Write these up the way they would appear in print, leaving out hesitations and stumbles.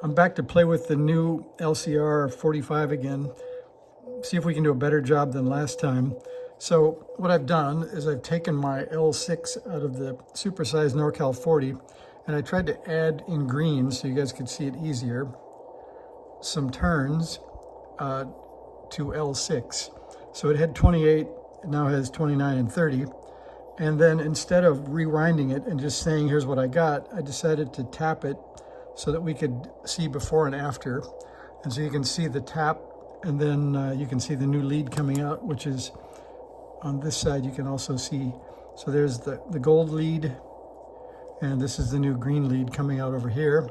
I'm back to play with the new LCR 45 again. See if we can do a better job than last time. So what I've done is I've taken my L6 out of the supersize NorCal 40 and I tried to add in green so you guys could see it easier, some turns to L6. So it had 28, it now has 29 and 30. And then instead of rewinding it and just saying, here's what I got, I decided to tap it so that we could see before and after. And so you can see the tap, and then you can see the new lead coming out, which is on this side. You can also see, so there's the gold lead, and this is the new green lead coming out over here.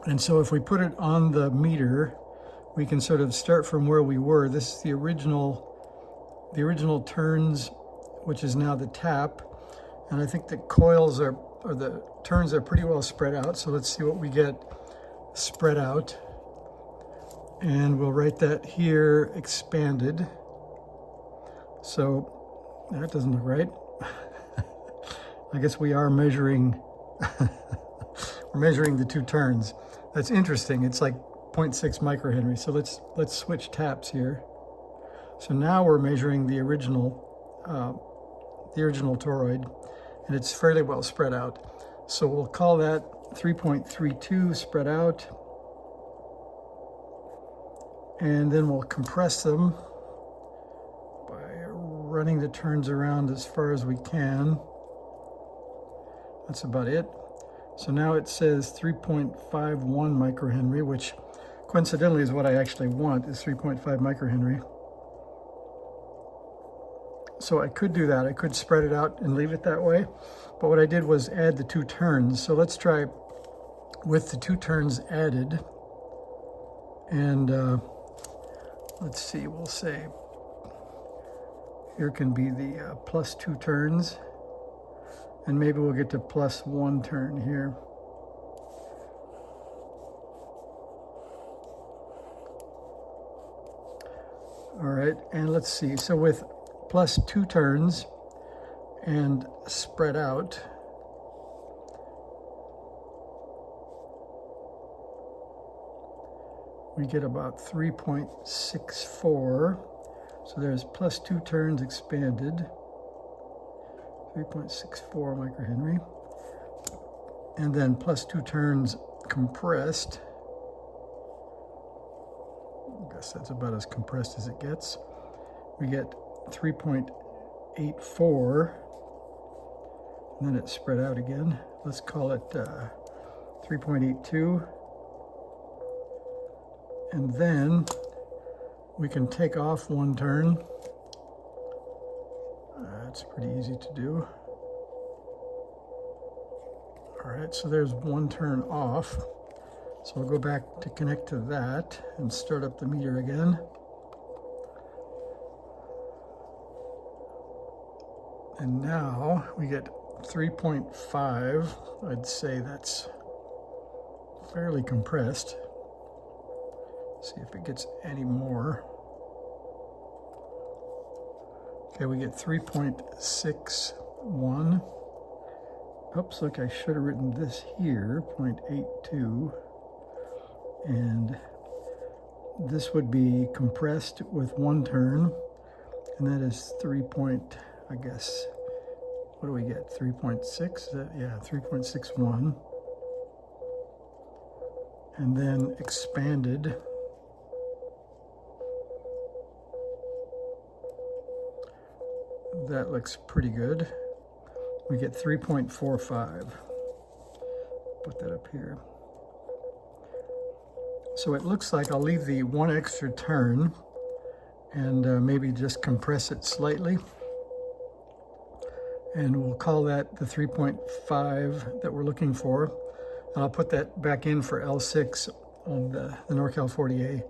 And so if we put it on the meter, we can sort of start from where we were. This is the original turns, which is now the tap. And I think the coils or the turns are pretty well spread out. So let's see what we get spread out. And we'll write that here, expanded. So that doesn't look right. I guess we are measuring, we're measuring the two turns. That's interesting. It's like 0.6 microhenry. So let's switch taps here. So now we're measuring the original toroid, and it's fairly well spread out. So we'll call that 3.32 spread out, and then we'll compress them by running the turns around as far as we can. That's about it. So now it says 3.51 microhenry, which coincidentally is what I actually want, is 3.5 microhenry. So I could do that. I could spread it out and leave it that way. But what I did was add the two turns. So let's try with the two turns added. And let's see, we'll say here can be the plus 2 turns. And maybe we'll get to plus 1 turn here. All right, and let's see. So with plus 2 turns and spread out, we get about 3.64. So there's plus 2 turns expanded, 3.64 microhenry, and then plus 2 turns compressed. I guess that's about as compressed as it gets. We get 3.84, and then it's spread out again. Let's call it 3.82. And then we can take off 1 turn. It's pretty easy to do. All right, so there's 1 turn off. So we'll go back to connect to that and start up the meter again. And now we get 3.5. I'd say that's fairly compressed. See if it gets any more. Okay, we get 3.61. Oops, look, I should have written this here, 0.82. And this would be compressed with 1 turn. And that is 3. I guess, what do we get? 3.6? Yeah, 3.61. And then expanded. That looks pretty good. We get 3.45. Put that up here. So it looks like I'll leave the 1 extra turn and maybe just compress it slightly. And we'll call that the 3.5 that we're looking for. And I'll put that back in for L6 on the NorCal 40A.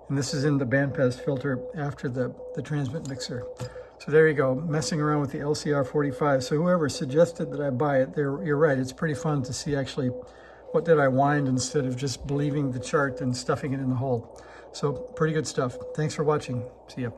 And this is in the bandpass filter after the transmit mixer. So there you go, messing around with the LCR 45. So whoever suggested that I buy it, you're right. It's pretty fun to see actually what did I wind instead of just believing the chart and stuffing it in the hole. So pretty good stuff. Thanks for watching. See ya.